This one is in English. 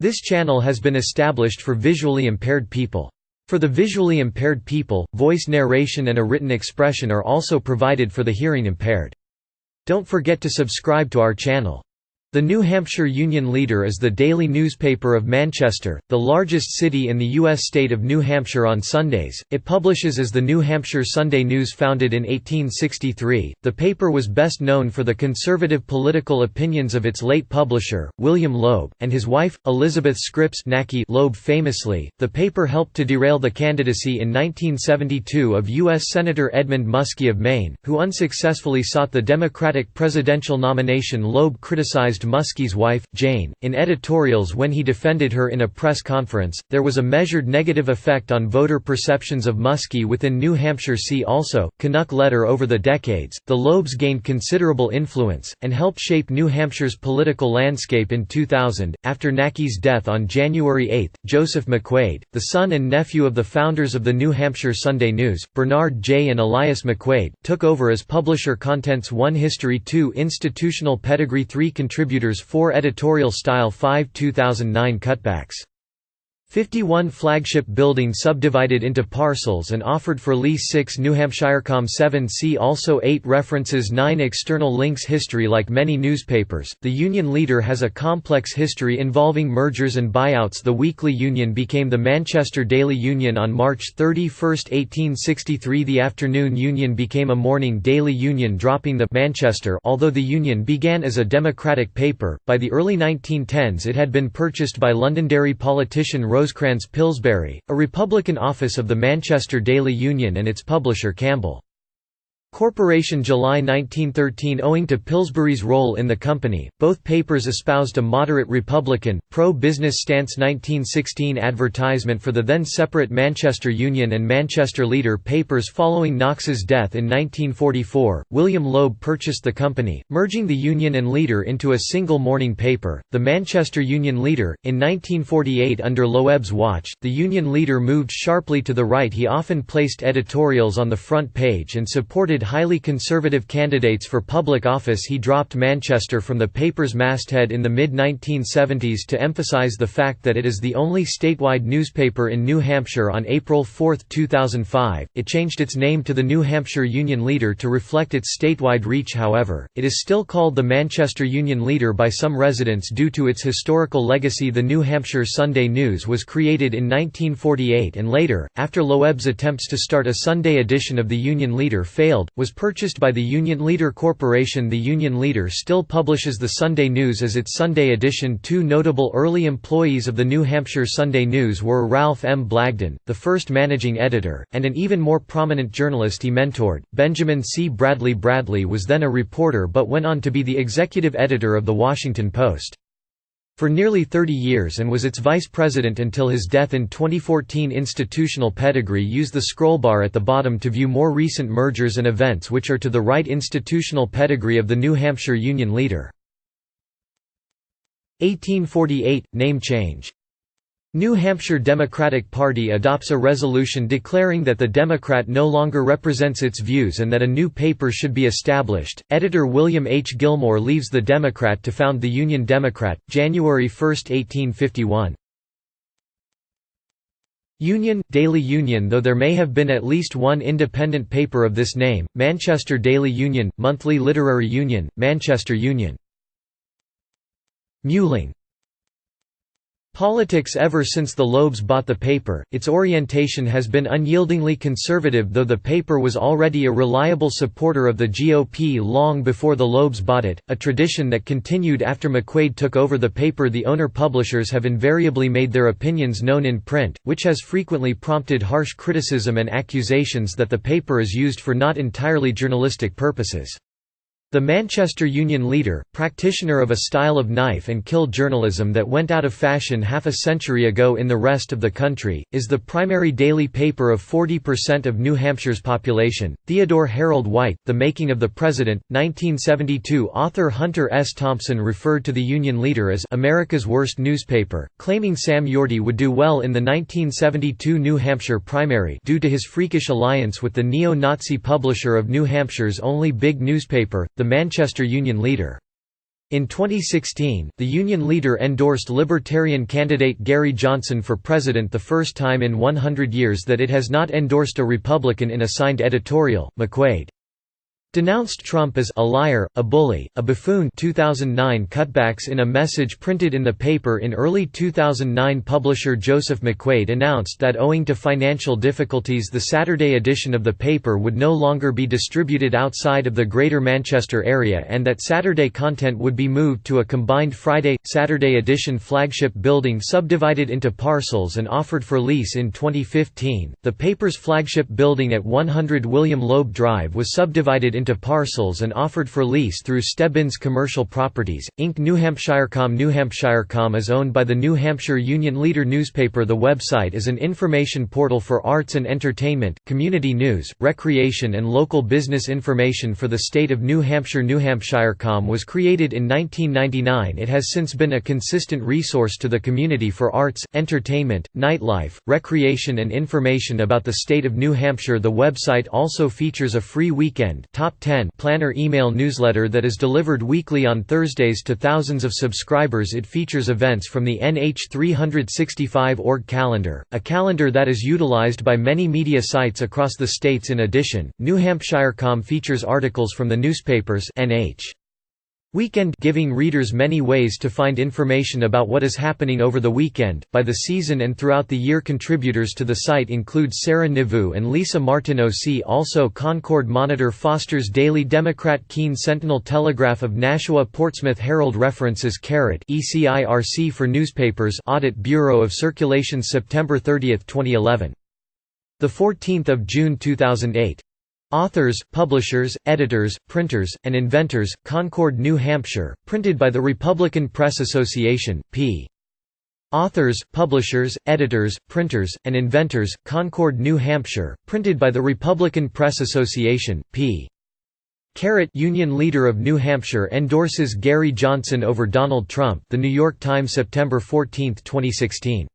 This channel has been established for visually impaired people. For the visually impaired people, voice narration and a written expression are also provided for the hearing impaired. Don't forget to subscribe to our channel. The New Hampshire Union Leader is the daily newspaper of Manchester, the largest city in the U.S. state of New Hampshire on Sundays. It publishes as the New Hampshire Sunday News, founded in 1863. The paper was best known for the conservative political opinions of its late publisher, William Loeb, and his wife, Elizabeth Scripps Nackey Loeb Famously. The paper helped to derail the candidacy in 1972 of U.S. Senator Edmund Muskie of Maine, who unsuccessfully sought the Democratic presidential nomination. Loeb criticized Muskie's wife, Jane, in editorials when he defended her in a press conference. There was a measured negative effect on voter perceptions of Muskie within New Hampshire See. Also, Canuck letter over the decades, the Loebs gained considerable influence, and helped shape New Hampshire's political landscape in 2000. After Nackey's death on January 8, Joseph McQuaid, the son and nephew of the founders of the New Hampshire Sunday News, Bernard J. and Elias McQuaid, took over as publisher. Contents: 1 History, 2 Institutional Pedigree, 3 Contributors, 4 Editorial Style, 5 2009 Cutbacks. 51 Flagship building subdivided into parcels and offered for lease. 6 New Hampshirecom. 7 See also. 8 References. 9 External links. History. Like many newspapers, the Union Leader has a complex history involving mergers and buyouts. The weekly Union became the Manchester Daily Union on March 31, 1863. The afternoon Union became a morning Daily Union, dropping the Manchester. Although the Union began as a Democratic paper, by the early 1910s it had been purchased by Londonderry politician Rosecrans Pillsbury, a Republican office of the Manchester Daily Union, and its publisher Campbell Corporation. July 1913. Owing to Pillsbury's role in the company, both papers espoused a moderate Republican, pro-business stance. 1916. Advertisement for the then separate Manchester Union and Manchester Leader papers. Following Knox's death in 1944, William Loeb purchased the company, merging the Union and Leader into a single morning paper, the Manchester Union Leader. In 1948, under Loeb's watch, the Union Leader moved sharply to the right. He often placed editorials on the front page and supported highly conservative candidates for public office. He dropped Manchester from the paper's masthead in the mid-1970s to emphasize the fact that it is the only statewide newspaper in New Hampshire. On April 4, 2005, it changed its name to the New Hampshire Union Leader to reflect its statewide reach. However, it is still called the Manchester Union Leader by some residents due to its historical legacy. The New Hampshire Sunday News was created in 1948 and later, after Loeb's attempts to start a Sunday edition of the Union Leader failed, was purchased by the Union Leader Corporation. The Union Leader still publishes the Sunday News as its Sunday edition. 2 notable early employees of the New Hampshire Sunday News were Ralph M. Blagden, the first managing editor, and an even more prominent journalist he mentored, Benjamin C. Bradley. Bradley was then a reporter but went on to be the executive editor of The Washington Post for nearly 30 years and was its vice president until his death in 2014. Institutional pedigree. Use the scrollbar at the bottom to view more recent mergers and events which are to the right. Institutional pedigree of the New Hampshire Union Leader. 1848 – Name change. New Hampshire Democratic Party adopts a resolution declaring that the Democrat no longer represents its views and that a new paper should be established. Editor William H. Gilmore leaves the Democrat to found the Union Democrat, January 1, 1851. Union, Daily Union. Though there may have been at least one independent paper of this name, Manchester Daily Union, Monthly Literary Union, Manchester Union. Mewling. Politics. Ever since the Loebs bought the paper, its orientation has been unyieldingly conservative. Though the paper was already a reliable supporter of the GOP long before the Loebs bought it, a tradition that continued after McQuaid took over the paper. The owner-publishers have invariably made their opinions known in print, which has frequently prompted harsh criticism and accusations that the paper is used for not entirely journalistic purposes. The Manchester Union Leader, practitioner of a style of knife-and-kill journalism that went out of fashion half a century ago in the rest of the country, is the primary daily paper of 40% of New Hampshire's population. Theodore Harold White, The Making of the President, 1972. Author Hunter S. Thompson referred to the Union Leader as America's worst newspaper, claiming Sam Yorty would do well in the 1972 New Hampshire primary due to his freakish alliance with the neo-Nazi publisher of New Hampshire's only big newspaper, the Manchester Union Leader. In 2016, the Union Leader endorsed Libertarian candidate Gary Johnson for president, the first time in 100 years that it has not endorsed a Republican in a signed editorial. McQuaid denounced Trump as a liar, a bully, a buffoon. 2009 cutbacks in a message printed in the paper. In early 2009, publisher Joseph McQuaid announced that owing to financial difficulties the Saturday edition of the paper would no longer be distributed outside of the Greater Manchester area and that Saturday content would be moved to a combined Friday-Saturday edition flagship building subdivided into parcels and offered for lease. In 2015, the paper's flagship building at 100 William Loeb Drive was subdivided into parcels and offered for lease through Stebbins Commercial Properties, Inc. New Hampshirecom is owned by the New Hampshire Union Leader newspaper. The website is an information portal for arts and entertainment, community news, recreation and local business information for the state of New Hampshire. New Hampshirecom was created in 1999. It has since been a consistent resource to the community for arts, entertainment, nightlife, recreation and information about the state of New Hampshire. The website also features a free weekend Top 10 planner email newsletter that is delivered weekly on Thursdays to thousands of subscribers. It features events from the NH365 org calendar, a calendar that is utilized by many media sites across the states. In addition, New Hampshirecom features articles from the newspapers NH Weekend, giving readers many ways to find information about what is happening over the weekend, by the season and throughout the year. Contributors to the site include Sarah Nivu and Lisa Martineau. See also Concord Monitor, Foster's Daily Democrat, Keene Sentinel, Telegraph of Nashua, Portsmouth Herald. References ECIRC for newspapers, Audit Bureau of Circulation, September 30, 2011. 14 June 2008. Authors, publishers, editors, printers, and inventors, Concord, New Hampshire, printed by the Republican Press Association, p. Authors, publishers, editors, printers, and inventors, Concord, New Hampshire, printed by the Republican Press Association, p. Union Leader of New Hampshire endorses Gary Johnson over Donald Trump. The New York Times, September 14, 2016.